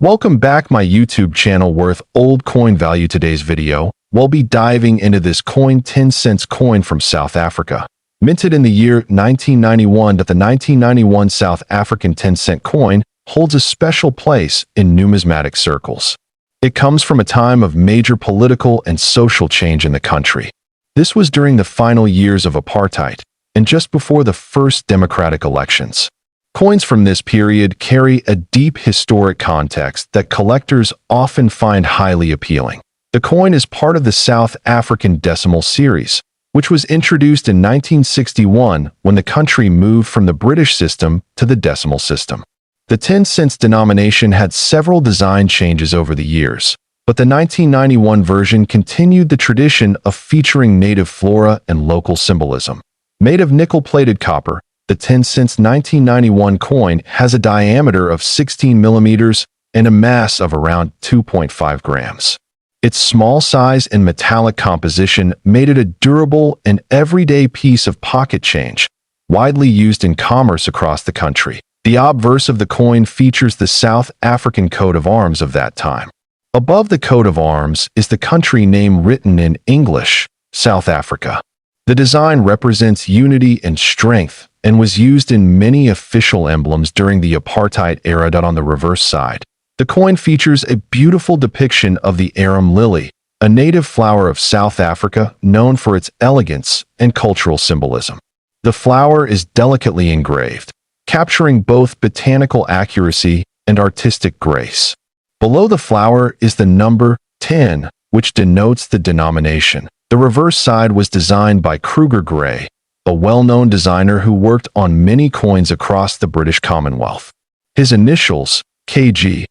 Welcome back my YouTube channel worth old coin value. Today's video, we'll be diving into this coin 10 cents coin from South Africa. Minted in the year 1991, the 1991 South African 10 cent coin holds a special place in numismatic circles. It comes from a time of major political and social change in the country. This was during the final years of apartheid and just before the first democratic elections. Coins from this period carry a deep historic context that collectors often find highly appealing. The coin is part of the South African decimal series, which was introduced in 1961 when the country moved from the British system to the decimal system. The 10 cents denomination had several design changes over the years, but the 1991 version continued the tradition of featuring native flora and local symbolism. Made of nickel-plated copper, the 10 cents 1991 coin has a diameter of 16 millimeters and a mass of around 2.5 grams. Its small size and metallic composition made it a durable and everyday piece of pocket change, widely used in commerce across the country. The obverse of the coin features the South African coat of arms of that time. Above the coat of arms is the country name written in English, South Africa. The design represents unity and strength and was used in many official emblems during the apartheid era. On the reverse side, the coin features a beautiful depiction of the arum lily, a native flower of South Africa known for its elegance and cultural symbolism. The flower is delicately engraved, capturing both botanical accuracy and artistic grace. Below the flower is the number 10, which denotes the denomination. The reverse side was designed by Krugerrand, a well-known designer who worked on many coins across the British Commonwealth. His initials, KG,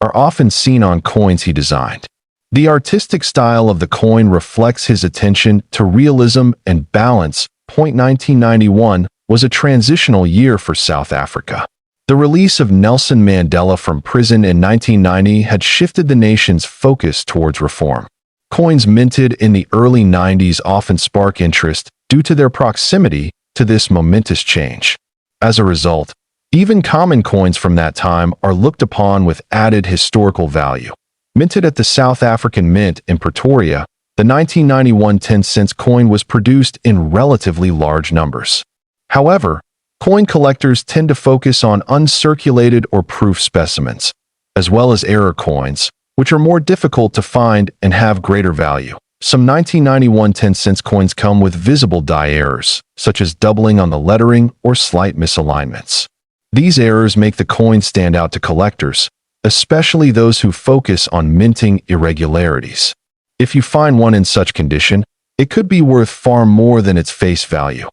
are often seen on coins he designed. The artistic style of the coin reflects his attention to realism and balance. 1991 was a transitional year for South Africa. The release of Nelson Mandela from prison in 1990 had shifted the nation's focus towards reform. Coins minted in the early 90s often spark interest due to their proximity to this momentous change. As a result, even common coins from that time are looked upon with added historical value. Minted at the South African Mint in Pretoria, the 1991 10 cents coin was produced in relatively large numbers. However, coin collectors tend to focus on uncirculated or proof specimens, as well as error coins, which are more difficult to find and have greater value. Some 1991 10 cents coins come with visible die errors, such as doubling on the lettering or slight misalignments. These errors make the coin stand out to collectors, especially those who focus on minting irregularities. If you find one in such condition, it could be worth far more than its face value.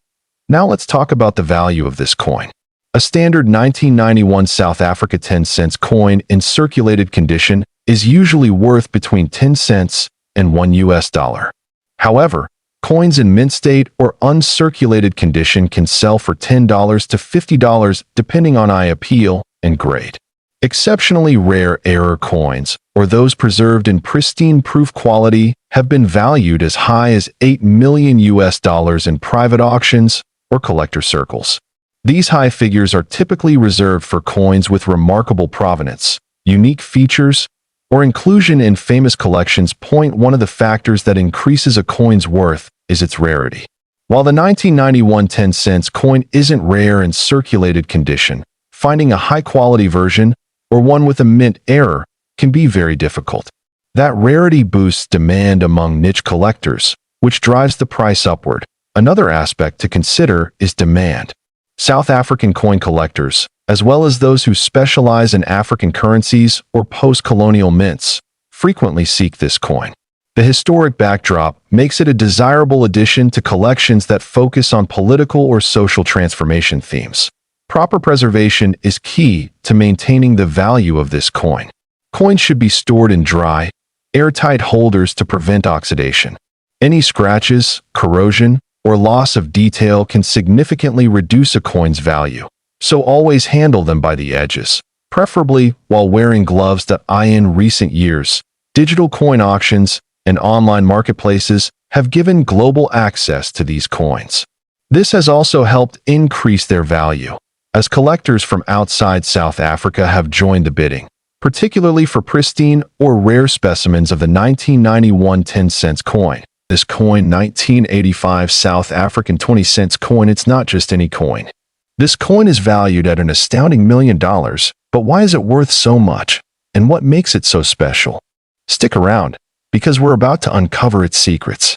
Now let's talk about the value of this coin. A standard 1991 South Africa 10 cents coin in circulated condition is usually worth between 10 cents and $1. However, coins in mint state or uncirculated condition can sell for $10 to $50 depending on eye appeal and grade. Exceptionally rare error coins, or those preserved in pristine proof quality, have been valued as high as $8 million in private auctions or collector circles. These high figures are typically reserved for coins with remarkable provenance, unique features, or inclusion in famous collections. One of the factors that increases a coin's worth is its rarity. While the 1991 10 cents coin isn't rare in circulated condition, finding a high-quality version or one with a mint error can be very difficult. That rarity boosts demand among niche collectors, which drives the price upward. Another aspect to consider is demand. South African coin collectors, as well as those who specialize in African currencies or post-colonial mints, frequently seek this coin. The historic backdrop makes it a desirable addition to collections that focus on political or social transformation themes. Proper preservation is key to maintaining the value of this coin. Coins should be stored in dry, airtight holders to prevent oxidation. Any scratches, corrosion, or loss of detail can significantly reduce a coin's value. So always handle them by the edges, preferably while wearing gloves. In recent years, digital coin auctions and online marketplaces have given global access to these coins. This has also helped increase their value, as collectors from outside South Africa have joined the bidding. particularly for pristine or rare specimens of the 1991 10-cent coin. This coin, 1985 South African 20-cent coin, it's not just any coin. This coin is valued at an astounding $1 million, but why is it worth so much? And what makes it so special? Stick around, because we're about to uncover its secrets.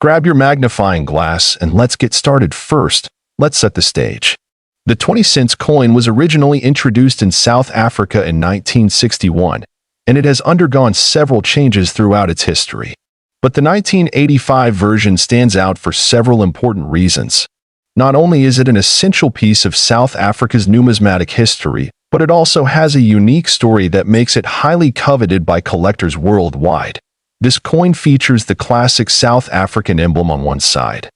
Grab your magnifying glass and let's get started. First, let's set the stage. The 20-cent coin was originally introduced in South Africa in 1961, and it has undergone several changes throughout its history. But the 1985 version stands out for several important reasons. Not only is it an essential piece of South Africa's numismatic history, but it also has a unique story that makes it highly coveted by collectors worldwide. This coin features the classic South African emblem on one side,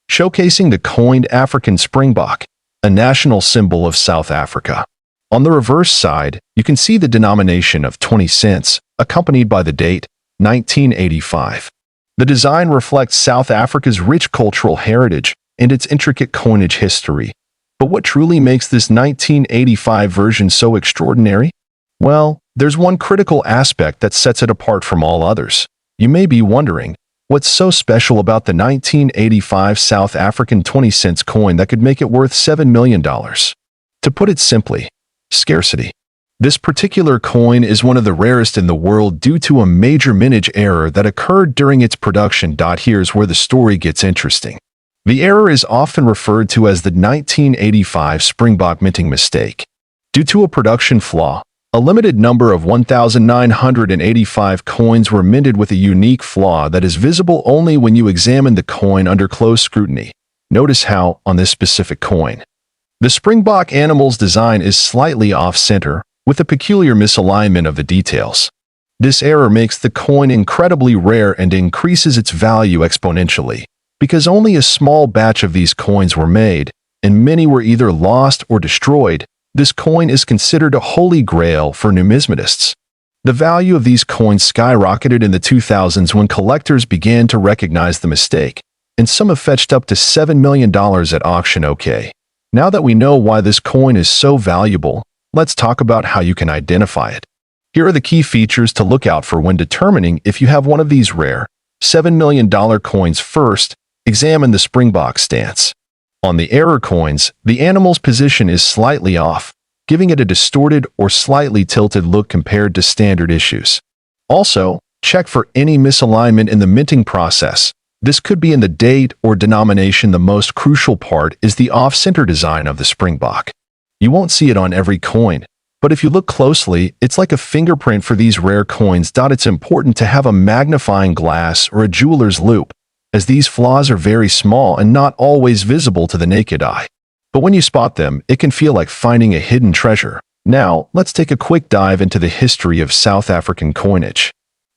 showcasing the coined African springbok, a national symbol of South Africa. On the reverse side, you can see the denomination of 20 cents, accompanied by the date, 1985. The design reflects South Africa's rich cultural heritage and its intricate coinage history. But what truly makes this 1985 version so extraordinary? Well, there's one critical aspect that sets it apart from all others. You may be wondering, what's so special about the 1985 South African 20-cent coin that could make it worth $7 million? To put it simply, scarcity. This particular coin is one of the rarest in the world due to a major mintage error that occurred during its production. Here's where the story gets interesting. The error is often referred to as the 1985 Springbok minting mistake. Due to a production flaw, a limited number of 1,985 coins were minted with a unique flaw that is visible only when you examine the coin under close scrutiny. Notice how, on this specific coin, the Springbok animal's design is slightly off-center, with a peculiar misalignment of the details. This error makes the coin incredibly rare and increases its value exponentially. Because only a small batch of these coins were made, and many were either lost or destroyed, this coin is considered a holy grail for numismatists. The value of these coins skyrocketed in the 2000s when collectors began to recognize the mistake, and some have fetched up to $7 million at auction. Okay, now that we know why this coin is so valuable, let's talk about how you can identify it. Here are the key features to look out for when determining if you have one of these rare $7 million coins. First, examine the Springbok stance. On the error coins, the animal's position is slightly off, giving it a distorted or slightly tilted look compared to standard issues. Also, check for any misalignment in the minting process. This could be in the date or denomination. The most crucial part is the off-center design of the Springbok. You won't see it on every coin, but if you look closely, it's like a fingerprint for these rare coins. It's important to have a magnifying glass or a jeweler's loupe, as these flaws are very small and not always visible to the naked eye. But when you spot them, it can feel like finding a hidden treasure. Now, let's take a quick dive into the history of South African coinage,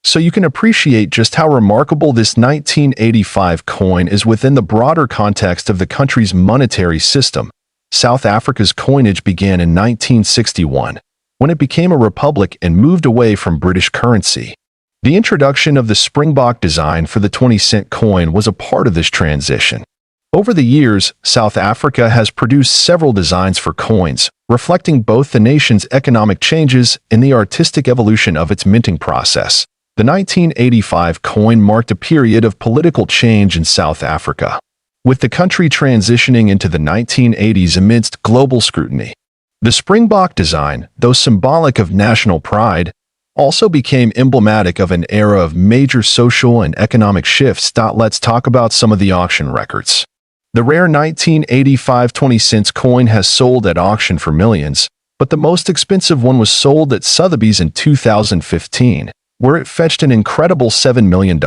so you can appreciate just how remarkable this 1985 coin is within the broader context of the country's monetary system. South Africa's coinage began in 1961, when it became a republic and moved away from British currency. The introduction of the Springbok design for the 20-cent coin was a part of this transition. Over the years, South Africa has produced several designs for coins, reflecting both the nation's economic changes and the artistic evolution of its minting process. The 1985 coin marked a period of political change in South Africa, with the country transitioning into the 1980s amidst global scrutiny. The Springbok design, though symbolic of national pride, also became emblematic of an era of major social and economic shifts. Let's talk about some of the auction records. The rare 1985 20-cent coin has sold at auction for millions, but the most expensive one was sold at Sotheby's in 2015, where it fetched an incredible $7 million.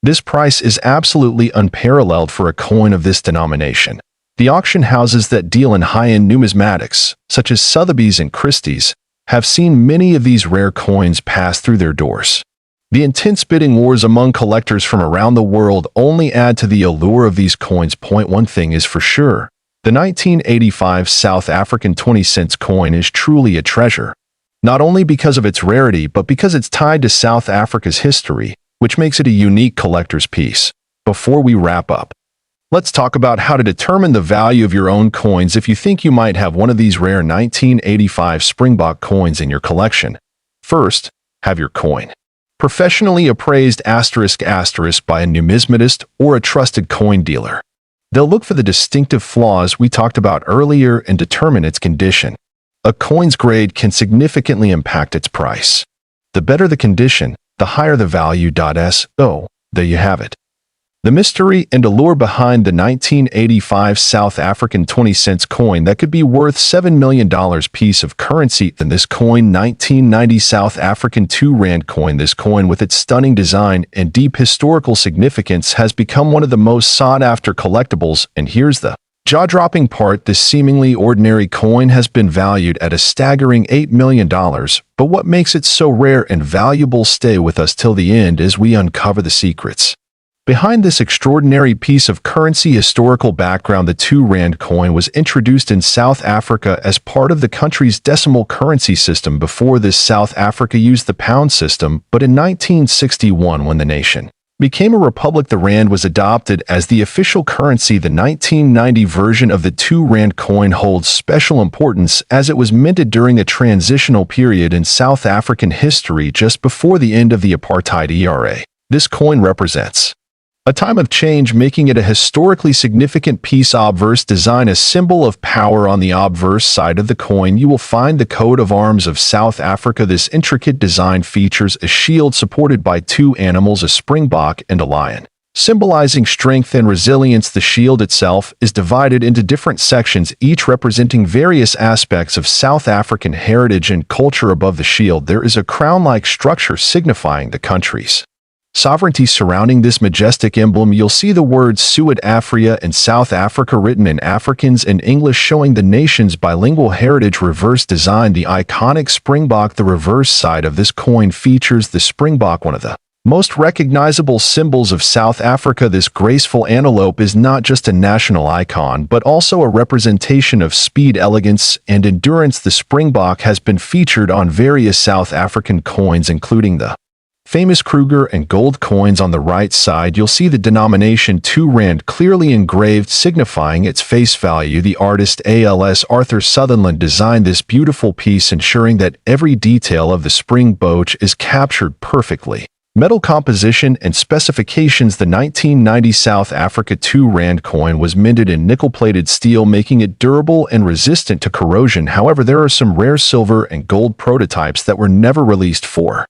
This price is absolutely unparalleled for a coin of this denomination. The auction houses that deal in high-end numismatics, such as Sotheby's and Christie's, have seen many of these rare coins pass through their doors. The intense bidding wars among collectors from around the world only add to the allure of these coins. One thing is for sure, the 1985 South African 20-cent coin is truly a treasure, not only because of its rarity but because it's tied to South Africa's history, which makes it a unique collector's piece. Before we wrap up, let's talk about how to determine the value of your own coins. If you think you might have one of these rare 1985 Springbok coins in your collection, First, have your coin professionally appraised *** by a numismatist or a trusted coin dealer. They'll look for the distinctive flaws we talked about earlier and determine its condition. A coin's grade can significantly impact its price. The better the condition, the higher the value. So, there you have it. The mystery and allure behind the 1985 South African 20-cent coin that could be worth $7 million piece of currency. Then this coin, 1990 South African 2 Rand coin. This coin, with its stunning design and deep historical significance, has become one of the most sought-after collectibles. And here's the jaw-dropping part: this seemingly ordinary coin has been valued at a staggering $8 million. But what makes it so rare and valuable? Stay with us till the end as we uncover the secrets behind this extraordinary piece of currency. Historical background: the 2 Rand coin was introduced in South Africa as part of the country's decimal currency system. Before this, South Africa used the pound system, but in 1961, when the nation became a republic, the Rand was adopted as the official currency. The 1990 version of the 2 Rand coin holds special importance as it was minted during a transitional period in South African history just before the end of the apartheid era. This coin represents a time of change, making it a historically significant piece. Obverse design: a symbol of power. On the obverse side of the coin, you will find the coat of arms of South Africa. This intricate design features a shield supported by 2 animals, a springbok and a lion, symbolizing strength and resilience. The shield itself is divided into different sections, each representing various aspects of South African heritage and culture. Above the shield, there is a crown-like structure signifying the country's sovereignty. Surrounding this majestic emblem, you'll see the words Suid-Afrika and South Africa written in Afrikaans and English, showing the nation's bilingual heritage. Reverse design: the iconic springbok. The reverse side of this coin features the springbok, one of the most recognizable symbols of South Africa. This graceful antelope is not just a national icon, but also a representation of speed, elegance, and endurance. The springbok has been featured on various South African coins, including the famous Krugerrand gold coins. On the right side, you'll see the denomination 2 Rand clearly engraved, signifying its face value. The artist ALS Arthur Sutherland designed this beautiful piece, ensuring that every detail of the springbok is captured perfectly. Metal composition and specifications: the 1990 South Africa 2 Rand coin was minted in nickel-plated steel, making it durable and resistant to corrosion. However, there are some rare silver and gold prototypes that were never released for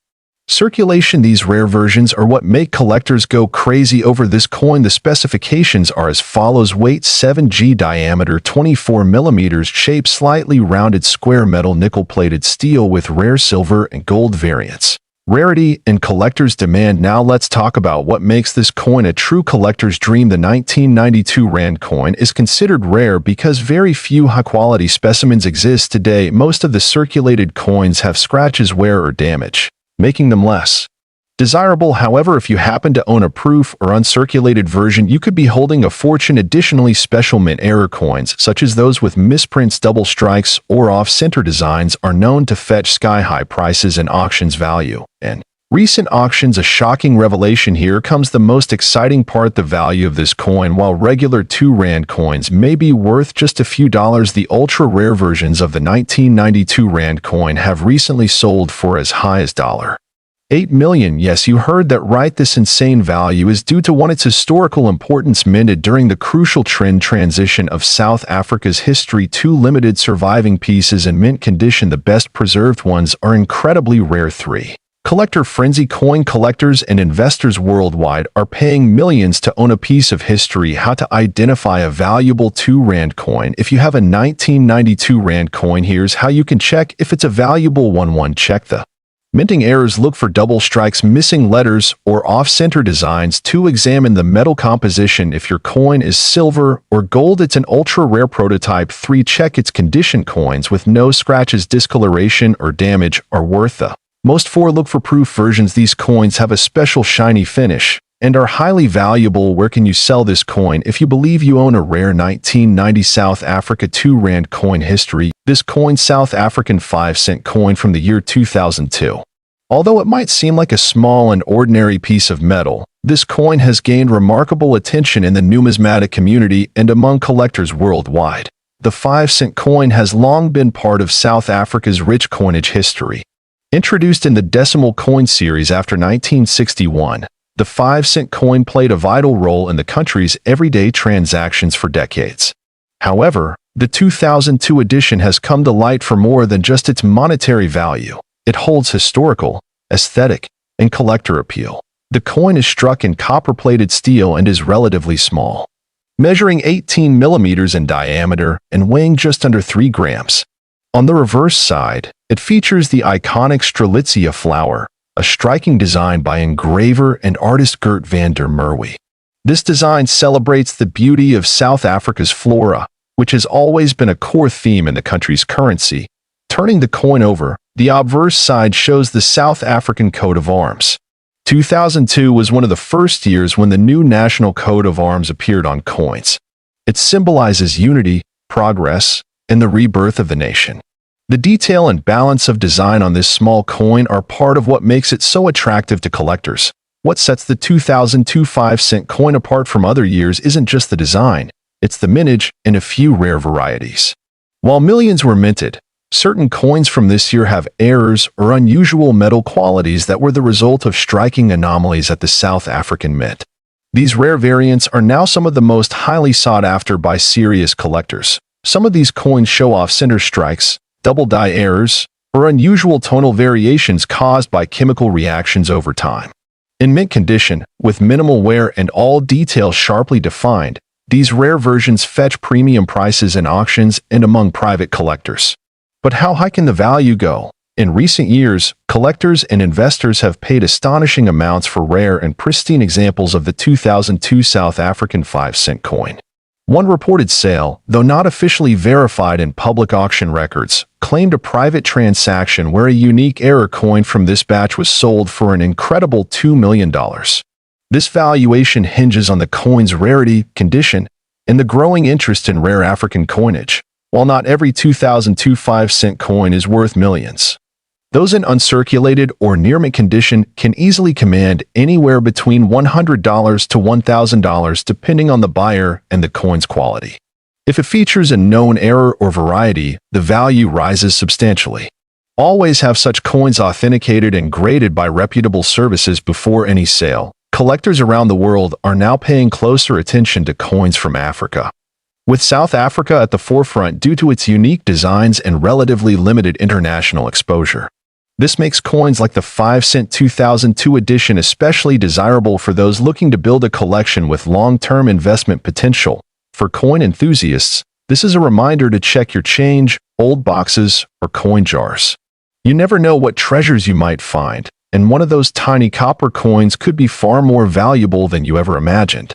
circulation. These rare versions are what make collectors go crazy over this coin. The specifications are as follows: weight 7g, diameter 24 mm, shape slightly rounded square, metal nickel-plated steel with rare silver and gold variants. Rarity and collector's demand. Now let's talk about what makes this coin a true collector's dream. The 1992 Rand coin is considered rare because very few high-quality specimens exist today. Most of the circulated coins have scratches, wear, or damage, making them less desirable. However, if you happen to own a proof or uncirculated version, you could be holding a fortune. Additionally, special mint error coins, such as those with misprints, double strikes, or off-center designs, are known to fetch sky-high prices and auctions value. And recent auctions, a shocking revelation. Here comes the most exciting part: the value of this coin. While regular 2 Rand coins may be worth just a few dollars, the ultra-rare versions of the 1992 Rand coin have recently sold for as high as $8 million. Yes, you heard that right. This insane value is due to its historical importance, minted during the crucial transition of South Africa's history. 2 limited surviving pieces in mint condition. The best preserved ones are incredibly rare. 3 collector frenzy. Coin collectors and investors worldwide are paying millions to own a piece of history. How to identify a valuable 2 Rand coin? If you have a 1992 Rand coin, here's how you can check if it's a valuable one. 1. Check the minting errors. Look for double strikes, missing letters, or off-center designs. 2. Examine the metal composition. If your coin is silver or gold, it's an ultra-rare prototype. 3. Check its condition. Coins with no scratches, discoloration, or damage are worth the most. 4. Look for proof versions. These coins have a special shiny finish and are highly valuable. Where can you sell this coin? If you believe you own a rare 1990 South Africa 2 Rand coin. History: this coin, South African 5-cent coin from the year 2002. Although it might seem like a small and ordinary piece of metal, this coin has gained remarkable attention in the numismatic community and among collectors worldwide. The 5-cent coin has long been part of South Africa's rich coinage history. Introduced in the decimal coin series after 1961, the 5-cent coin played a vital role in the country's everyday transactions for decades. However, the 2002 edition has come to light for more than just its monetary value. It holds historical, aesthetic, and collector appeal. The coin is struck in copper-plated steel and is relatively small, measuring 18 millimeters in diameter and weighing just under 3 grams. On the reverse side, it features the iconic Strelitzia flower, a striking design by engraver and artist Gert van der Merwe. This design celebrates the beauty of South Africa's flora, which has always been a core theme in the country's currency. Turning the coin over, the obverse side shows the South African coat of arms. 2002 was one of the first years when the new national coat of arms appeared on coins. It symbolizes unity, progress, and the rebirth of the nation. The detail and balance of design on this small coin are part of what makes it so attractive to collectors. What sets the 2002 5-cent coin apart from other years isn't just the design, it's the mintage and a few rare varieties. While millions were minted, certain coins from this year have errors or unusual metal qualities that were the result of striking anomalies at the South African Mint. These rare variants are now some of the most highly sought after by serious collectors. Some of these coins show off center strikes, double die errors, or unusual tonal variations caused by chemical reactions over time. In mint condition, with minimal wear and all details sharply defined, these rare versions fetch premium prices in auctions and among private collectors. But how high can the value go? In recent years, collectors and investors have paid astonishing amounts for rare and pristine examples of the 2002 South African 5-cent coin. One reported sale, though not officially verified in public auction records, claimed a private transaction where a unique error coin from this batch was sold for an incredible $2 million. This valuation hinges on the coin's rarity, condition, and the growing interest in rare African coinage. While not every 2002 5-cent coin is worth millions, those in uncirculated or near-mint condition can easily command anywhere between $100 to $1,000 depending on the buyer and the coin's quality. If it features a known error or variety, the value rises substantially. Always have such coins authenticated and graded by reputable services before any sale. Collectors around the world are now paying closer attention to coins from Africa, with South Africa at the forefront due to its unique designs and relatively limited international exposure. This makes coins like the 5-cent 2002 edition especially desirable for those looking to build a collection with long-term investment potential. For coin enthusiasts, this is a reminder to check your change, old boxes, or coin jars. You never know what treasures you might find, and one of those tiny copper coins could be far more valuable than you ever imagined.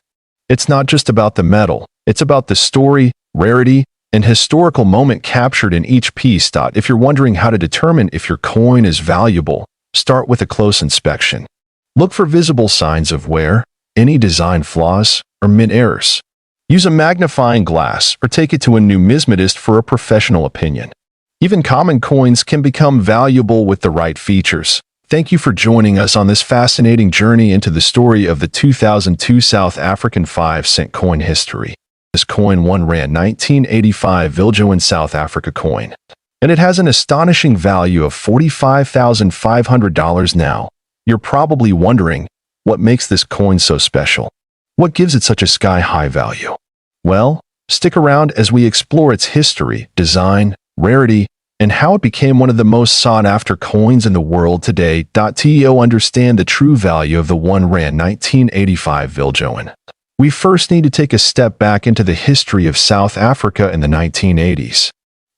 It's not just about the metal, it's about the story, rarity, and historical moment captured in each piece. If you're wondering how to determine if your coin is valuable, start with a close inspection. Look for visible signs of wear, any design flaws, or mint errors. Use a magnifying glass or take it to a numismatist for a professional opinion. Even common coins can become valuable with the right features. Thank you for joining us on this fascinating journey into the story of the 2002 South African 5-cent coin history. This coin R1 1985 Viljoen South Africa coin, and it has an astonishing value of $45,500 now. You're probably wondering, what makes this coin so special? What gives it such a sky-high value? Well, stick around as we explore its history, design, rarity, and how it became one of the most sought-after coins in the world today. To understand the true value of the R1 1985 Viljoen, we first need to take a step back into the history of South Africa in the 1980s.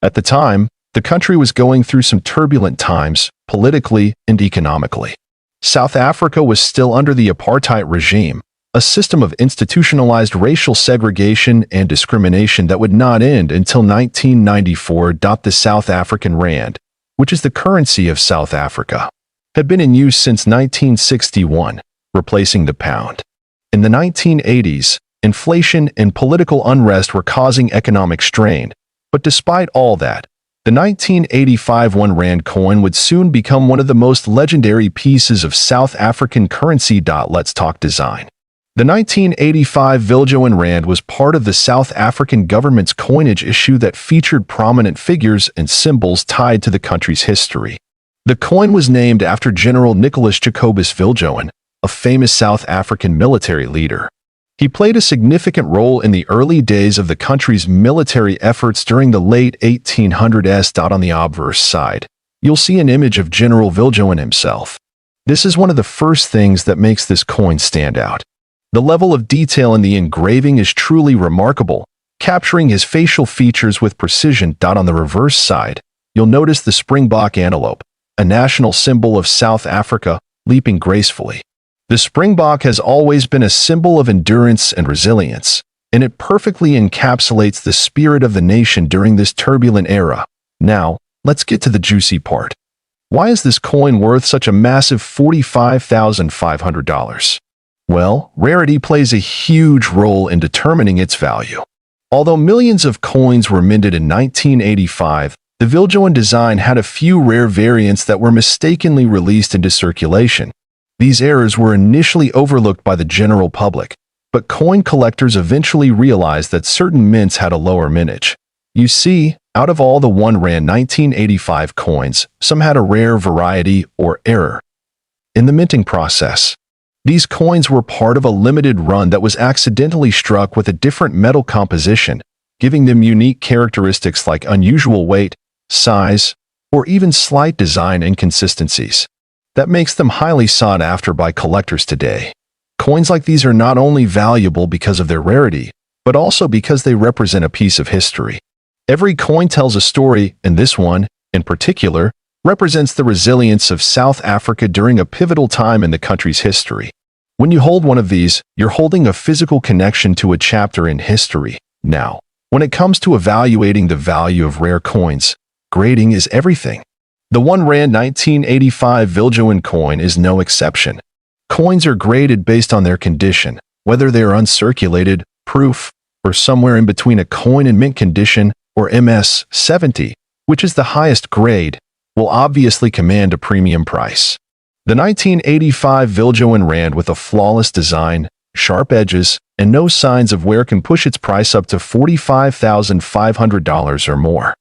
At the time, the country was going through some turbulent times, politically and economically. South Africa was still under the apartheid regime, a system of institutionalized racial segregation and discrimination that would not end until 1994. The South African rand, which is the currency of South Africa, had been in use since 1961, replacing the pound. In the 1980s, inflation and political unrest were causing economic strain, but despite all that, the 1985 R1 coin would soon become one of the most legendary pieces of South African currency. Let's talk design. The 1985 Viljoen rand was part of the South African government's coinage issue that featured prominent figures and symbols tied to the country's history. The coin was named after General Nicholas Jacobus Viljoen, a famous South African military leader. He played a significant role in the early days of the country's military efforts during the late 1800s. On the obverse side, you'll see an image of General Viljoen himself. This is one of the first things that makes this coin stand out. The level of detail in the engraving is truly remarkable, capturing his facial features with precision. On the reverse side, you'll notice the springbok antelope, a national symbol of South Africa, leaping gracefully. The springbok has always been a symbol of endurance and resilience, and it perfectly encapsulates the spirit of the nation during this turbulent era. Now, let's get to the juicy part. Why is this coin worth such a massive $45,500? Well, rarity plays a huge role in determining its value. Although millions of coins were minted in 1985, the Viljoen design had a few rare variants that were mistakenly released into circulation. These errors were initially overlooked by the general public, but coin collectors eventually realized that certain mints had a lower mintage. You see, out of all the R1 1985 coins, some had a rare variety or error in the minting process. These coins were part of a limited run that was accidentally struck with a different metal composition, giving them unique characteristics like unusual weight, size, or even slight design inconsistencies. That makes them highly sought after by collectors today. Coins like these are not only valuable because of their rarity, but also because they represent a piece of history. Every coin tells a story, and this one, in particular, represents the resilience of South Africa during a pivotal time in the country's history. When you hold one of these, you're holding a physical connection to a chapter in history. Now, when it comes to evaluating the value of rare coins, grading is everything. The R1 1985 Viljoen coin is no exception. Coins are graded based on their condition, whether they are uncirculated, proof, or somewhere in between. A coin in mint condition, or MS 70, which is the highest grade, will obviously command a premium price. The 1985 Viljoen Rand with a flawless design, sharp edges, and no signs of wear can push its price up to $45,500 or more.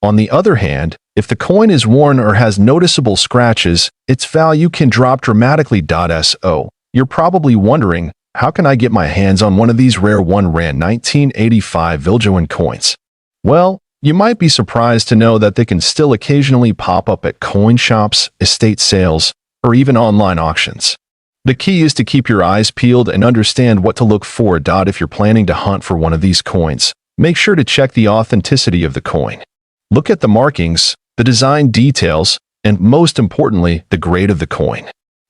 On the other hand, if the coin is worn or has noticeable scratches, its value can drop dramatically. So, you're probably wondering, how can I get my hands on one of these rare R1 1985 Viljoen coins? Well, you might be surprised to know that they can still occasionally pop up at coin shops, estate sales, or even online auctions. The key is to keep your eyes peeled and understand what to look for. If you're planning to hunt for one of these coins, make sure to check the authenticity of the coin. Look at the markings, the design details, and most importantly, the grade of the coin.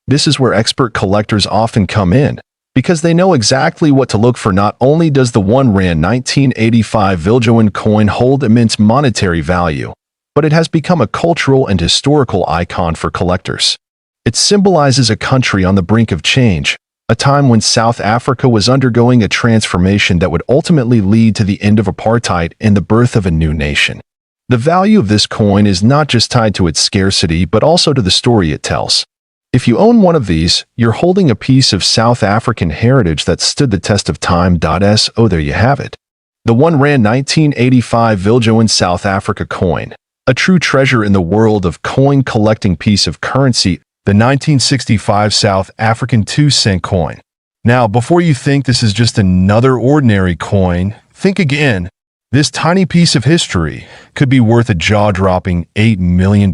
This is where expert collectors often come in, because they know exactly what to look for. Not only does the R1 1985 Viljoen coin hold immense monetary value, but it has become a cultural and historical icon for collectors. It symbolizes a country on the brink of change, a time when South Africa was undergoing a transformation that would ultimately lead to the end of apartheid and the birth of a new nation. The value of this coin is not just tied to its scarcity but also to the story it tells. If you own one of these, you're holding a piece of South African heritage that stood the test of time. So there you have it. The R1 1985 Viljoen South Africa coin, a true treasure in the world of coin collecting piece of currency, the 1965 South African 2-cent coin. Now, before you think this is just another ordinary coin, think again. This tiny piece of history could be worth a jaw-dropping $8 million.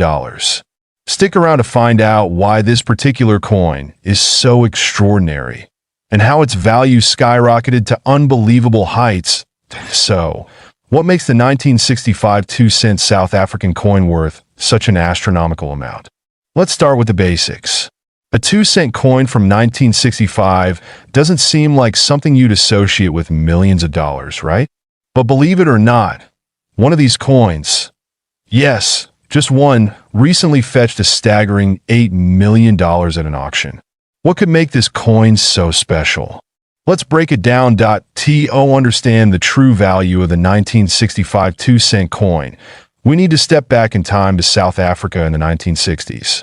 Stick around to find out why this particular coin is so extraordinary and how its value skyrocketed to unbelievable heights. So, what makes the 1965 2-cent South African coin worth such an astronomical amount? Let's start with the basics. A 2-cent coin from 1965 doesn't seem like something you'd associate with millions of dollars, right? But believe it or not, one of these coins, yes, just one, recently fetched a staggering $8 million at an auction. What could make this coin so special? Let's break it down. To understand the true value of the 1965 2-cent coin, we need to step back in time to South Africa in the 1960s.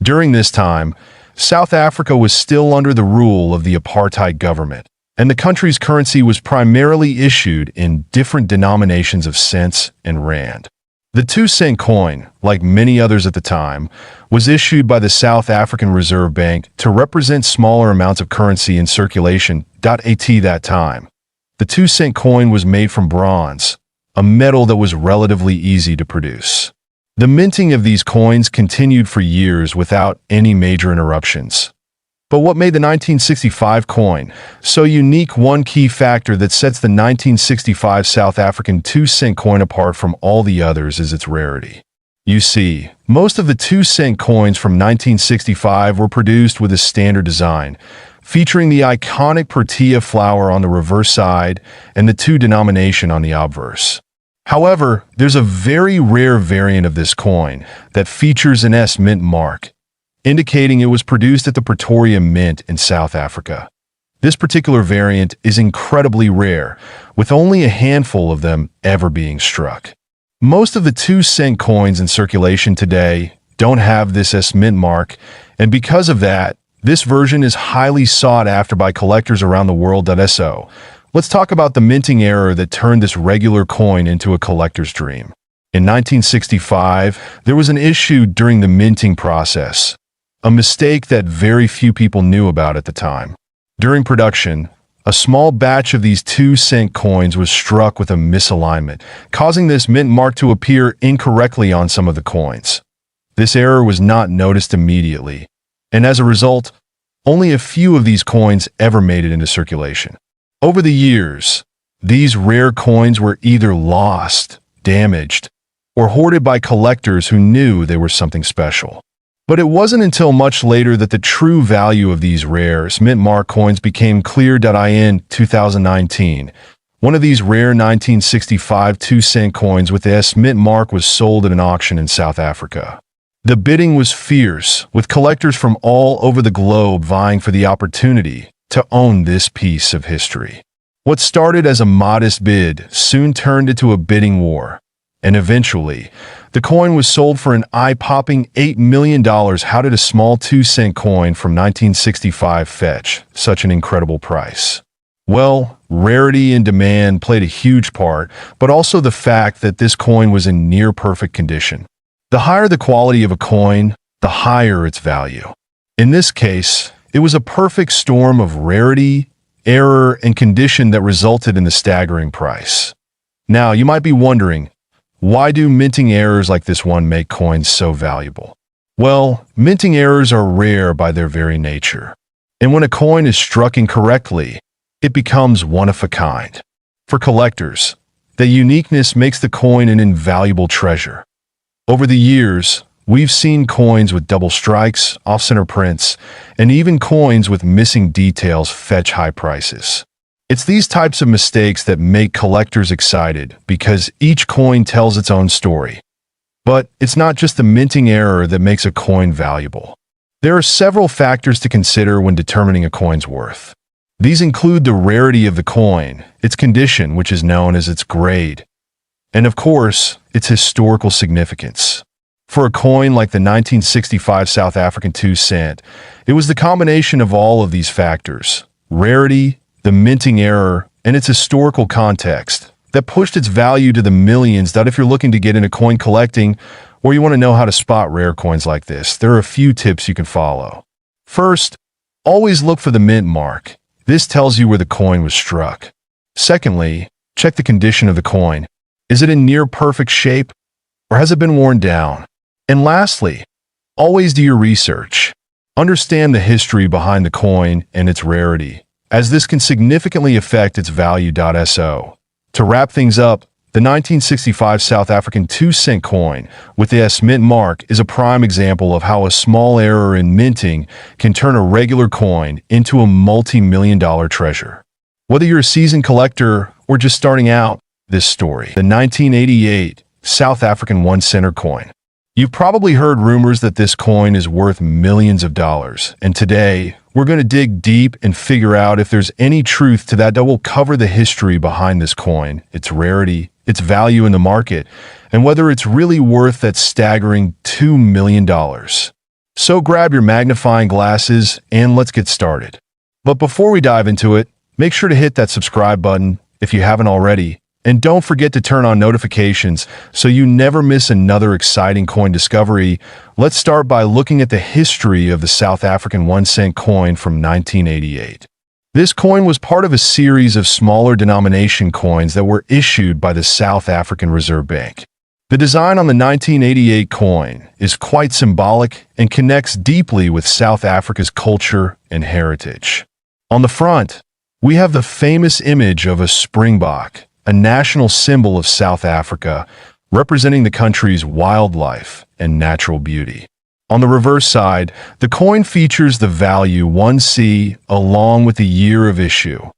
During this time, South Africa was still under the rule of the apartheid government, and the country's currency was primarily issued in different denominations of cents and rand. The 2-cent coin, like many others at the time, was issued by the South African Reserve Bank to represent smaller amounts of currency in circulation. At that time, the 2-cent coin was made from bronze, a metal that was relatively easy to produce. The minting of these coins continued for years without any major interruptions. But what made the 1965 coin so unique, one key factor that sets the 1965 South African 2-cent coin apart from all the others is its rarity. You see, most of the 2-cent coins from 1965 were produced with a standard design, featuring the iconic tortilla flower on the reverse side and the 2 denomination on the obverse. However, there's a very rare variant of this coin that features an S mint mark, indicating it was produced at the Pretoria Mint in South Africa. This particular variant is incredibly rare, with only a handful of them ever being struck. Most of the 2-cent coins in circulation today don't have this S mint mark, and because of that, this version is highly sought after by collectors around the world. So, let's talk about the minting error that turned this regular coin into a collector's dream. In 1965, there was an issue during the minting process, a mistake that very few people knew about at the time. During production, a small batch of these 2-cent coins was struck with a misalignment, causing this mint mark to appear incorrectly on some of the coins. This error was not noticed immediately, and as a result, only a few of these coins ever made it into circulation. Over the years, these rare coins were either lost, damaged, or hoarded by collectors who knew they were something special. But it wasn't until much later that the true value of these rare mint mark coins became clear. In 2019, one of these rare 1965 2-cent coins with the S mint mark was sold at an auction in South Africa. The bidding was fierce, with collectors from all over the globe vying for the opportunity to own this piece of history. What started as a modest bid soon turned into a bidding war, and eventually, the coin was sold for an eye-popping $8 million. How did a small 2-cent coin from 1965 fetch such an incredible price? Well, rarity and demand played a huge part, but also the fact that this coin was in near-perfect condition. The higher the quality of a coin, the higher its value. In this case, it was a perfect storm of rarity, error, and condition that resulted in the staggering price. Now, you might be wondering, why do minting errors like this one make coins so valuable? Well, minting errors are rare by their very nature. And when a coin is struck incorrectly, it becomes one of a kind. For collectors, the uniqueness makes the coin an invaluable treasure. Over the years, we've seen coins with double strikes, off-center prints, and even coins with missing details fetch high prices. It's these types of mistakes that make collectors excited because each coin tells its own story. But it's not just the minting error that makes a coin valuable. There are several factors to consider when determining a coin's worth. These include the rarity of the coin, its condition, which is known as its grade, and of course, its historical significance. For a coin like the 1965 South African 2-cent, it was the combination of all of these factors, rarity, the minting error, and its historical context, that pushed its value to the millions. If you're looking to get into coin collecting, or you want to know how to spot rare coins like this, there are a few tips you can follow. First, always look for the mint mark. This tells you where the coin was struck. Secondly, check the condition of the coin. Is it in near perfect shape, or has it been worn down? And lastly, always do your research. Understand the history behind the coin and its rarity, as this can significantly affect its value. To wrap things up, the 1965 South African 2-cent coin with the S mint mark is a prime example of how a small error in minting can turn a regular coin into a multi-million-dollar treasure. Whether you're a seasoned collector or just starting out, this story, the 1988 South African 1-center coin. You've probably heard rumors that this coin is worth millions of dollars, and today, we're going to dig deep and figure out if there's any truth to that. We'll cover the history behind this coin, its rarity, its value in the market, and whether it's really worth that staggering $2 million. So grab your magnifying glasses and let's get started. But before we dive into it, make sure to hit that subscribe button if you haven't already, And don't forget to turn on notifications so you never miss another exciting coin discovery. Let's start by looking at the history of the South African 1-cent coin from 1988. This coin was part of a series of smaller denomination coins that were issued by the South African Reserve Bank. The design on the 1988 coin is quite symbolic and connects deeply with South Africa's culture and heritage. On the front, we have the famous image of a springbok, a national symbol of South Africa, representing the country's wildlife and natural beauty. On the reverse side, the coin features the value 1C along with the year of issue.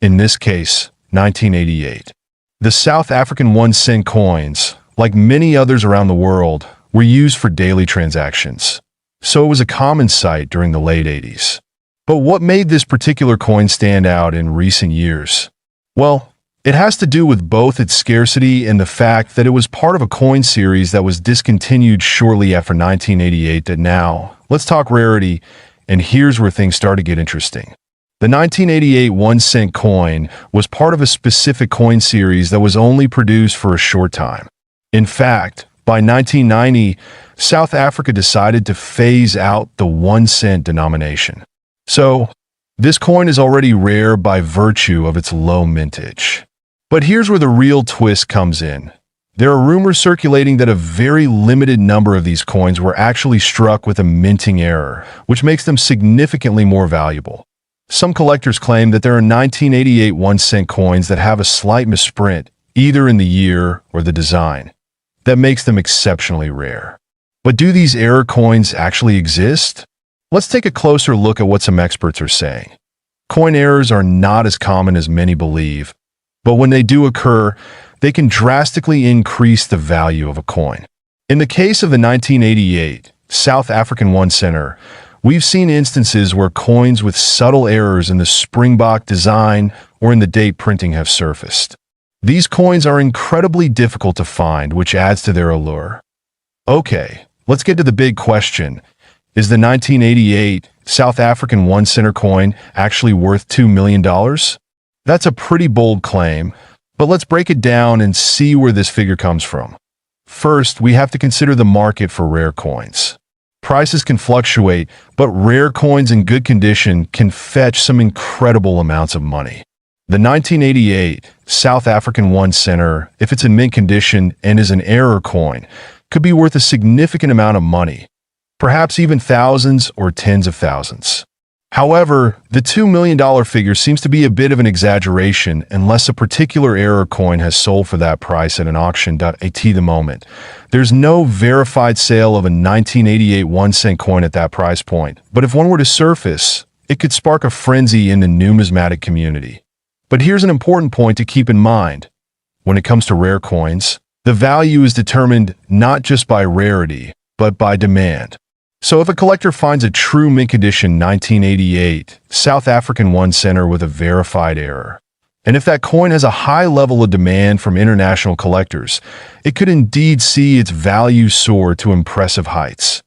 In this case, 1988. The South African 1-cent coins, like many others around the world, were used for daily transactions, so it was a common sight during the late 80s. But what made this particular coin stand out in recent years? Well, it has to do with both its scarcity and the fact that it was part of a coin series that was discontinued shortly after 1988. Now, let's talk rarity, and here's where things start to get interesting. The 1988 1-cent coin was part of a specific coin series that was only produced for a short time. In fact, by 1990, South Africa decided to phase out the 1-cent denomination. So, this coin is already rare by virtue of its low mintage. But here's where the real twist comes in. There are rumors circulating that a very limited number of these coins were actually struck with a minting error, which makes them significantly more valuable. Some collectors claim that there are 1988 1-cent coins that have a slight misprint, either in the year or the design, that makes them exceptionally rare. But do these error coins actually exist? Let's take a closer look at what some experts are saying. Coin errors are not as common as many believe, but when they do occur, they can drastically increase the value of a coin. In the case of the 1988 South African 1-center, we've seen instances where coins with subtle errors in the springbok design or in the date printing have surfaced. These coins are incredibly difficult to find, which adds to their allure. Okay, let's get to the big question. Is the 1988 South African 1-center coin actually worth $2 million? That's a pretty bold claim, but let's break it down and see where this figure comes from. First, we have to consider the market for rare coins. Prices can fluctuate, but rare coins in good condition can fetch some incredible amounts of money. The 1988 South African 1-center, if it's in mint condition and is an error coin, could be worth a significant amount of money, perhaps even thousands or tens of thousands. However, the $2 million figure seems to be a bit of an exaggeration unless a particular error coin has sold for that price at an auction. At the moment, there's no verified sale of a 1988 1-cent coin at that price point, but if one were to surface, it could spark a frenzy in the numismatic community. But here's an important point to keep in mind. When it comes to rare coins, the value is determined not just by rarity, but by demand. So if a collector finds a true mint condition 1988 South African 1-center with a verified error, and if that coin has a high level of demand from international collectors, it could indeed see its value soar to impressive heights.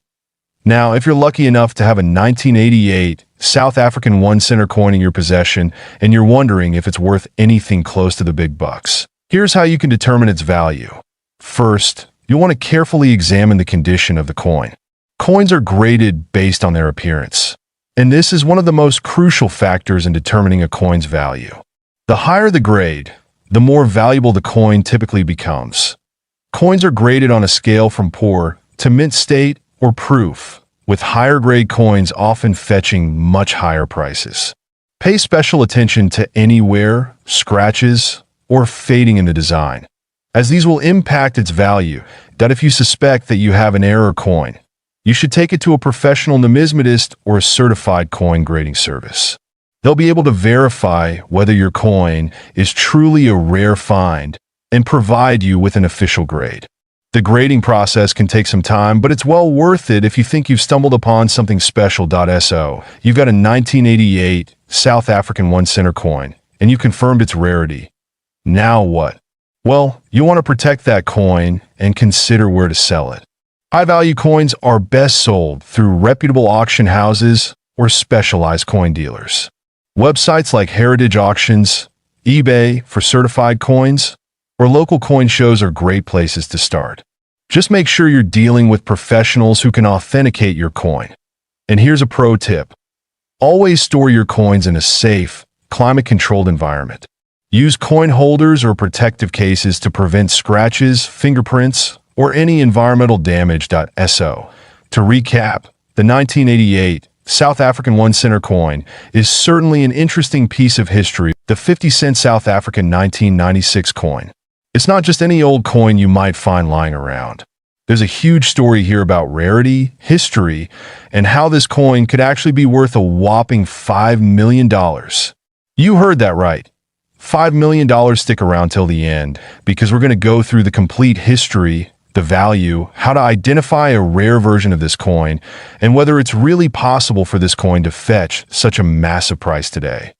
Now, if you're lucky enough to have a 1988 South African 1-center coin in your possession and you're wondering if it's worth anything close to the big bucks, here's how you can determine its value. First, you'll want to carefully examine the condition of the coin. Coins are graded based on their appearance, and this is one of the most crucial factors in determining a coin's value. The higher the grade, the more valuable the coin typically becomes. Coins are graded on a scale from poor to mint state or proof, with higher grade coins often fetching much higher prices. Pay special attention to any wear, scratches, or fading in the design, as these will impact its value. That if you suspect that you have an error coin, you should take it to a professional numismatist or a certified coin grading service. They'll be able to verify whether your coin is truly a rare find and provide you with an official grade. The grading process can take some time, but it's well worth it if you think you've stumbled upon something special. So, you've got a 1988 South African 1-center coin, and you confirmed its rarity. Now what? Well, you want to protect that coin and consider where to sell it. High-value coins are best sold through reputable auction houses or specialized coin dealers. Websites like Heritage Auctions, eBay for certified coins, or local coin shows are great places to start. Just make sure you're dealing with professionals who can authenticate your coin. And here's a pro tip. Always store your coins in a safe, climate-controlled environment. Use coin holders or protective cases to prevent scratches, fingerprints, or any environmental damage. So, to recap, the 1988 South African 1 cent coin is certainly an interesting piece of history. The 50-cent South African 1996 coin. It's not just any old coin you might find lying around. There's a huge story here about rarity, history, and how this coin could actually be worth a whopping $5 million. You heard that right. $5 million. Stick around till the end, because we're going to go through the complete history, the value, how to identify a rare version of this coin, and whether it's really possible for this coin to fetch such a massive price today.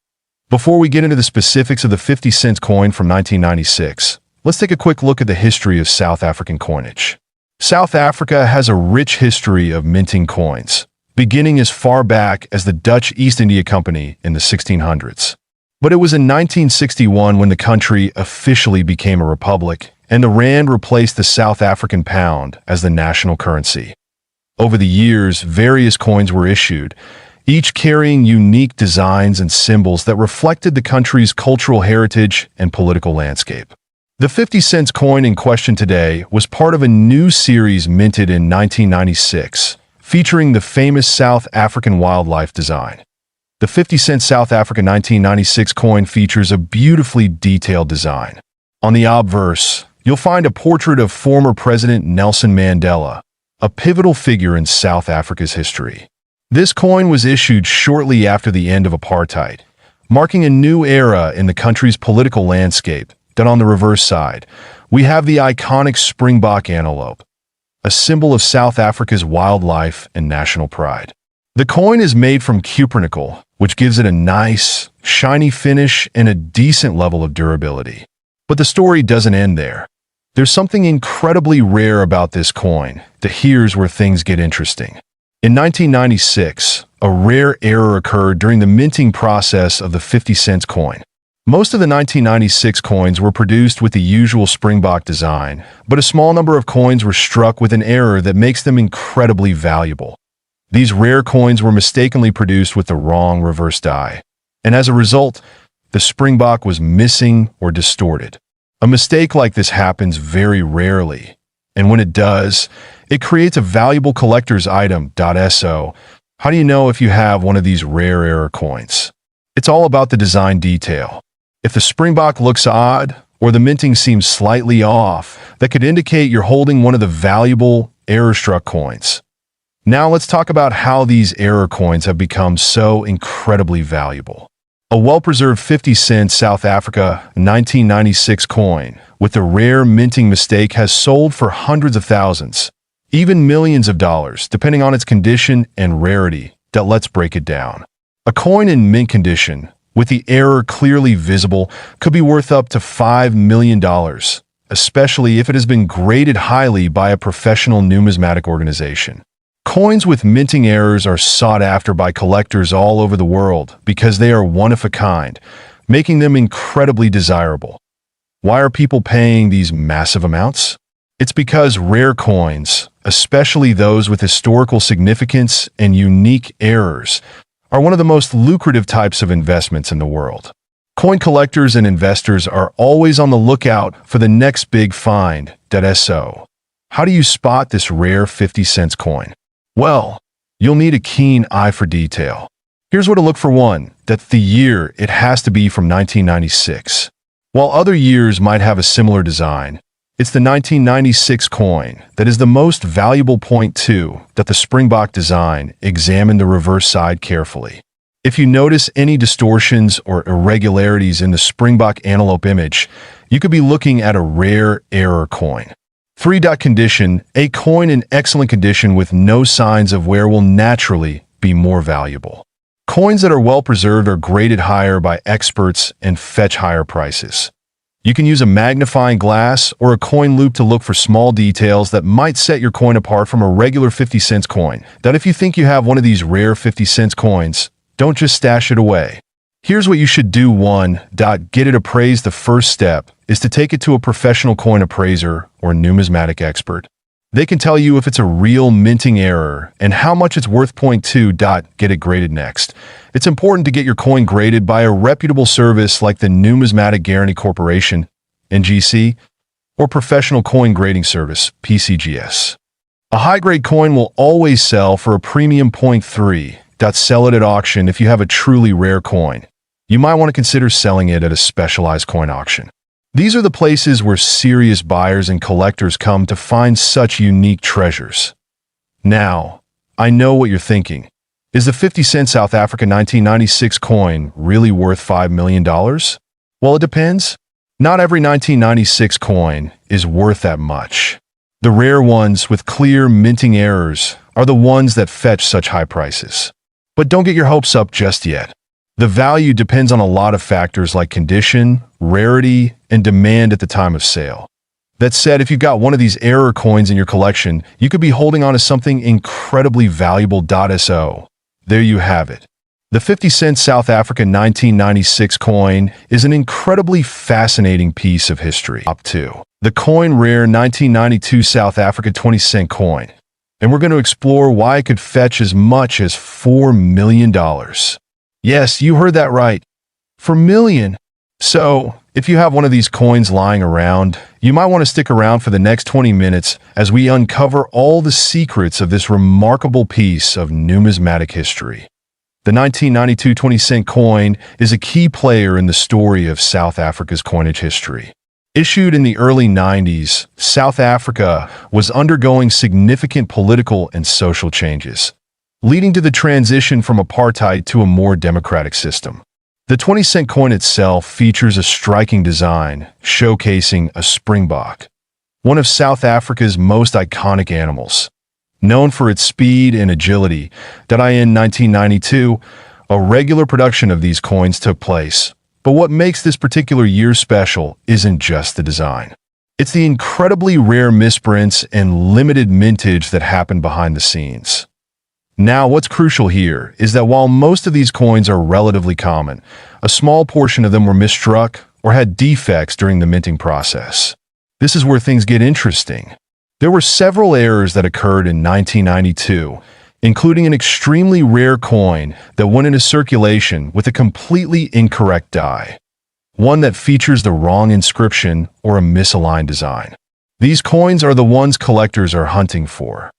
Before we get into the specifics of the 50-cent coin from 1996, let's take a quick look at the history of South African coinage. South Africa has a rich history of minting coins, beginning as far back as the Dutch East India Company in the 1600s. But it was in 1961 when the country officially became a republic, and the rand replaced the South African pound as the national currency. Over the years, various coins were issued, each carrying unique designs and symbols that reflected the country's cultural heritage and political landscape. The 50-cent coin in question today was part of a new series minted in 1996, featuring the famous South African wildlife design. The 50-cent South Africa 1996 coin features a beautifully detailed design. On the obverse, you'll find a portrait of former President Nelson Mandela, a pivotal figure in South Africa's history. This coin was issued shortly after the end of apartheid, marking a new era in the country's political landscape. Then on the reverse side, we have the iconic springbok antelope, a symbol of South Africa's wildlife and national pride. The coin is made from cupronickel, which gives it a nice, shiny finish and a decent level of durability. But the story doesn't end there. There's something incredibly rare about this coin. Here's where things get interesting. In 1996, a rare error occurred during the minting process of the 50-cent coin. Most of the 1996 coins were produced with the usual springbok design, but a small number of coins were struck with an error that makes them incredibly valuable. These rare coins were mistakenly produced with the wrong reverse die, and as a result, the springbok was missing or distorted. A mistake like this happens very rarely, and when it does, it creates a valuable collector's item. So, how do you know if you have one of these rare error coins? It's all about the design detail. If the springbok looks odd, or the minting seems slightly off, that could indicate you're holding one of the valuable error-struck coins. Now let's talk about how these error coins have become so incredibly valuable. A well-preserved 50-cent South Africa 1996 coin with a rare minting mistake has sold for hundreds of thousands, even millions of dollars, depending on its condition and rarity. Let's break it down. A coin in mint condition, with the error clearly visible, could be worth up to $5 million, especially if it has been graded highly by a professional numismatic organization. Coins with minting errors are sought after by collectors all over the world because they are one of a kind, making them incredibly desirable. Why are people paying these massive amounts? It's because rare coins, especially those with historical significance and unique errors, are one of the most lucrative types of investments in the world. Coin collectors and investors are always on the lookout for the next big find. So, how do you spot this rare 50-cent coin? Well, you'll need a keen eye for detail. Here's where to look for one. The year, it has to be from 1996. While other years might have a similar design, it's the 1996 coin that is the most valuable. Point 2, the springbok design. Examine the reverse side carefully. If you notice any distortions or irregularities in the springbok antelope image, you could be looking at a rare error coin. 3. Condition. A coin in excellent condition with no signs of wear will naturally be more valuable. Coins that are well preserved are graded higher by experts and fetch higher prices. You can use a magnifying glass or a coin loop to look for small details that might set your coin apart from a regular 50-cent coin. If you think you have one of these rare 50-cent coins, don't just stash it away. Here's what you should do. 1. Get it appraised. The first step is to take it to a professional coin appraiser or numismatic expert. They can tell you if it's a real minting error and how much it's worth. 2. Get it graded. Next, it's important to get your coin graded by a reputable service like the Numismatic Guarantee Corporation, NGC, or Professional Coin Grading Service, PCGS. A high-grade coin will always sell for a premium. 3. Sell it at auction. If you have a truly rare coin, you might want to consider selling it at a specialized coin auction. These are the places where serious buyers and collectors come to find such unique treasures. Now, I know what you're thinking. Is the 50-cent South Africa 1996 coin really worth $5 million? Well, it depends. Not every 1996 coin is worth that much. The rare ones with clear minting errors are the ones that fetch such high prices. But don't get your hopes up just yet. The value depends on a lot of factors like condition, rarity, and demand at the time of sale. That said, if you've got one of these error coins in your collection, you could be holding on to something incredibly valuable. So, there you have it. The 50-cent South Africa 1996 coin is an incredibly fascinating piece of history. Top 2. The coin rare 1992 South Africa 20-cent coin. And we're going to explore why it could fetch as much as $4 million. Yes, you heard that right. $4 million. So, if you have one of these coins lying around, you might want to stick around for the next 20 minutes as we uncover all the secrets of this remarkable piece of numismatic history. The 1992 20-cent coin is a key player in the story of South Africa's coinage history. Issued in the early 90s, South Africa was undergoing significant political and social changes, leading to the transition from apartheid to a more democratic system. The 20-cent coin itself features a striking design, showcasing a springbok, one of South Africa's most iconic animals. Known for its speed and agility, in 1992, a regular production of these coins took place. But what makes this particular year special isn't just the design. It's the incredibly rare misprints and limited mintage that happen behind the scenes. Now, what's crucial here is that while most of these coins are relatively common, a small portion of them were misstruck or had defects during the minting process. This is where things get interesting. There were several errors that occurred in 1992, including an extremely rare coin that went into circulation with a completely incorrect die, one that features the wrong inscription or a misaligned design. These coins are the ones collectors are hunting for.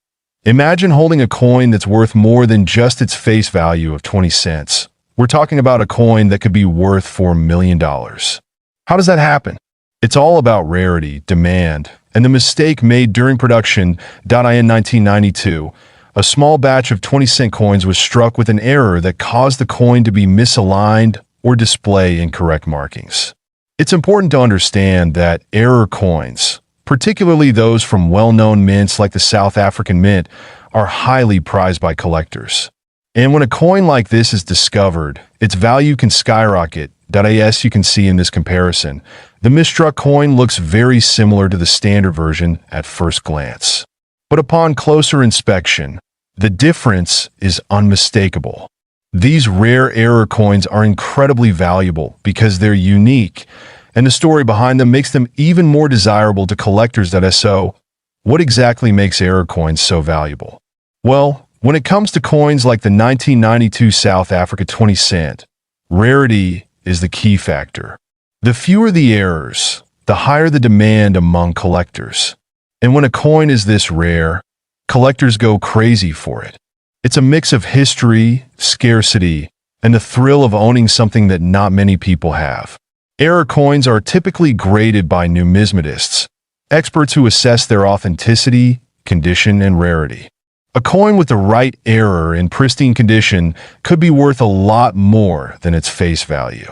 Imagine holding a coin that's worth more than just its face value of 20 cents. We're talking about a coin that could be worth $4 million. How does that happen? It's all about rarity, demand, and the mistake made during production. In 1992, a small batch of 20-cent coins was struck with an error that caused the coin to be misaligned or display incorrect markings. It's important to understand that error coins, particularly those from well-known mints like the South African Mint, are highly prized by collectors. And when a coin like this is discovered, its value can skyrocket. As you can see in this comparison, the misstruck coin looks very similar to the standard version at first glance. But upon closer inspection, the difference is unmistakable. These rare error coins are incredibly valuable because they're unique, and the story behind them makes them even more desirable to collectors. So, what exactly makes error coins so valuable? Well, when it comes to coins like the 1992 South Africa 20 cent, rarity is the key factor. The fewer the errors, the higher the demand among collectors. And when a coin is this rare, collectors go crazy for it. It's a mix of history, scarcity, and the thrill of owning something that not many people have. Error coins are typically graded by numismatists, experts who assess their authenticity, condition, and rarity. A coin with the right error in pristine condition could be worth a lot more than its face value.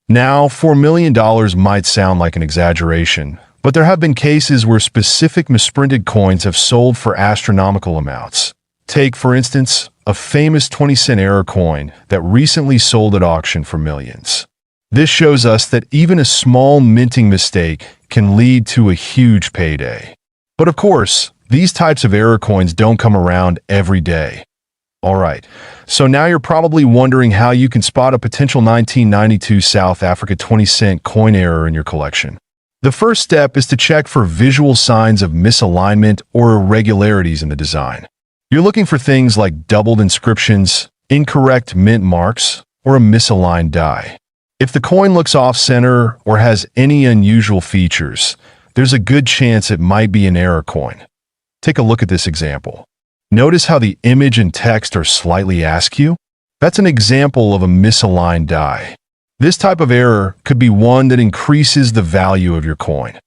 Now, $4 million might sound like an exaggeration, but there have been cases where specific misprinted coins have sold for astronomical amounts. Take, for instance, a famous 20-cent error coin that recently sold at auction for millions. This shows us that even a small minting mistake can lead to a huge payday. But of course, these types of error coins don't come around every day. Alright, so now you're probably wondering how you can spot a potential 1992 South Africa 20-cent coin error in your collection. The first step is to check for visual signs of misalignment or irregularities in the design. You're looking for things like doubled inscriptions, incorrect mint marks, or a misaligned die. If the coin looks off-center or has any unusual features, there's a good chance it might be an error coin. Take a look at this example. Notice how the image and text are slightly askew? That's an example of a misaligned die. This type of error could be one that increases the value of your coin.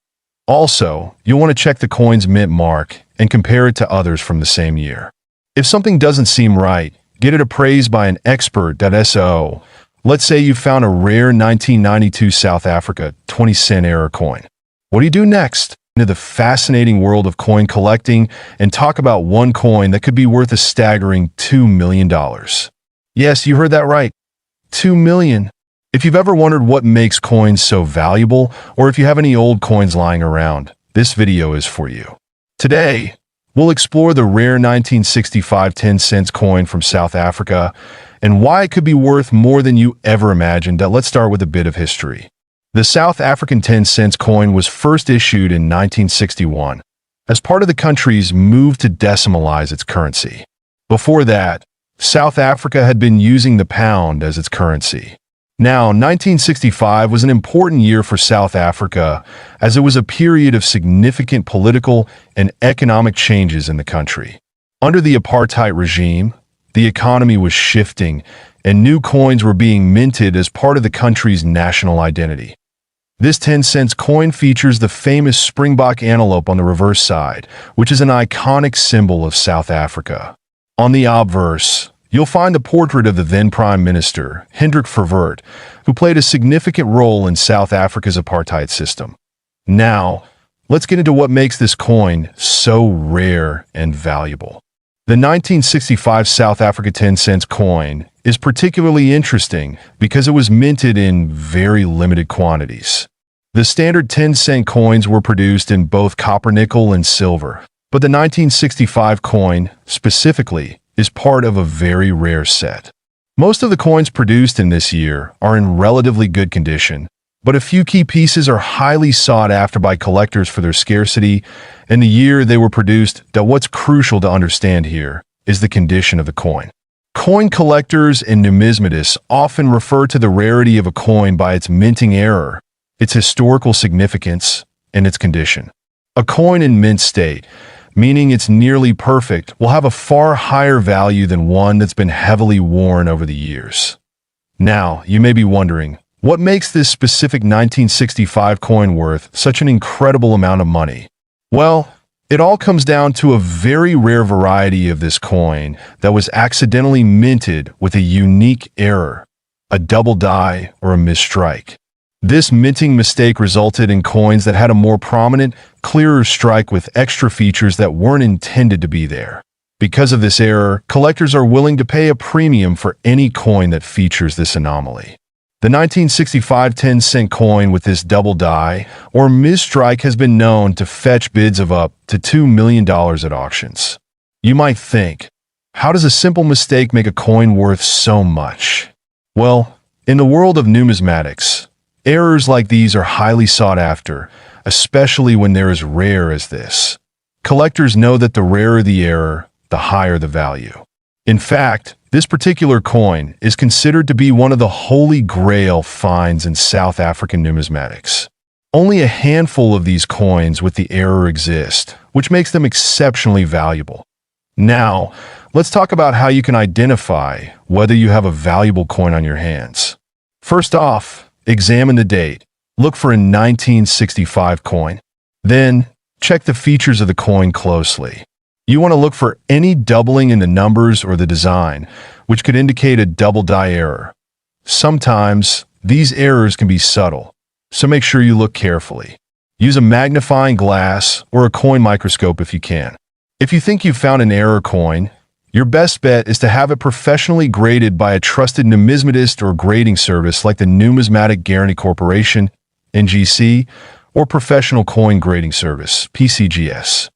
Also, you'll want to check the coin's mint mark and compare it to others from the same year. If something doesn't seem right, get it appraised by an expert.so. Let's say you found a rare 1992 South Africa 20-cent error coin. What do you do next? Into the fascinating world of coin collecting and talk about one coin that could be worth a staggering $2 million. Yes, you heard that right. $2 million. If you've ever wondered what makes coins so valuable, or if you have any old coins lying around, this video is for you. Today, we'll explore the rare 1965 10-cent coin from South Africa and why it could be worth more than you ever imagined. Let's start with a bit of history. The South African 10-cent coin was first issued in 1961 as part of the country's move to decimalize its currency. Before that, South Africa had been using the pound as its currency. Now, 1965 was an important year for South Africa as it was a period of significant political and economic changes in the country. Under the apartheid regime, the economy was shifting and new coins were being minted as part of the country's national identity. This 10-cent coin features the famous springbok antelope on the reverse side, which is an iconic symbol of South Africa. On the obverse, you'll find the portrait of the then Prime Minister, Hendrik Verwoerd, who played a significant role in South Africa's apartheid system. Now, let's get into what makes this coin so rare and valuable. The 1965 South Africa 10-cent coin is particularly interesting because it was minted in very limited quantities. The standard 10-cent coins were produced in both copper, nickel, and silver, but the 1965 coin, specifically, is part of a very rare set. Most of the coins produced in this year are in relatively good condition, but a few key pieces are highly sought after by collectors for their scarcity and the year they were produced. What's crucial to understand here is the condition of the coin. Coin collectors and numismatists often refer to the rarity of a coin by its minting error, its historical significance, and its condition. A coin in mint state, meaning it's nearly perfect, will have a far higher value than one that's been heavily worn over the years. Now, you may be wondering, what makes this specific 1965 coin worth such an incredible amount of money? Well, it all comes down to a very rare variety of this coin that was accidentally minted with a unique error, a double die or a misstrike. This minting mistake resulted in coins that had a more prominent, clearer strike with extra features that weren't intended to be there. Because of this error, collectors are willing to pay a premium for any coin that features this anomaly. The 1965 10-cent coin with this double die or misstrike has been known to fetch bids of up to $2 million at auctions. You might think, how does a simple mistake make a coin worth so much? Well, in the world of numismatics, errors like these are highly sought after, especially when they're as rare as this. Collectors know that the rarer the error, the higher the value. In fact, this particular coin is considered to be one of the holy grail finds in South African numismatics. Only a handful of these coins with the error exist, which makes them exceptionally valuable. Now, let's talk about how you can identify whether you have a valuable coin on your hands. First off, examine the date. Look for a 1965 coin. Then, check the features of the coin closely. You want to look for any doubling in the numbers or the design, which could indicate a double die error. Sometimes, these errors can be subtle, so make sure you look carefully. Use a magnifying glass or a coin microscope if you can. If you think you've found an error coin, your best bet is to have it professionally graded by a trusted numismatist or grading service like the Numismatic Guarantee Corporation, NGC, or Professional Coin Grading Service, PCGS.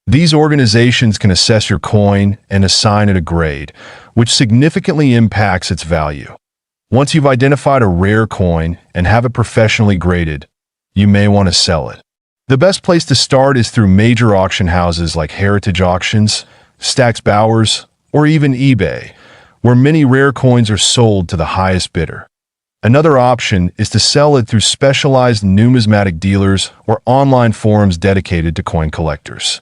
These organizations can assess your coin and assign it a grade, which significantly impacts its value. Once you've identified a rare coin and have it professionally graded, you may want to sell it. The best place to start is through major auction houses like Heritage Auctions, Stack's Bowers, or even eBay, where many rare coins are sold to the highest bidder. Another option is to sell it through specialized numismatic dealers or online forums dedicated to coin collectors.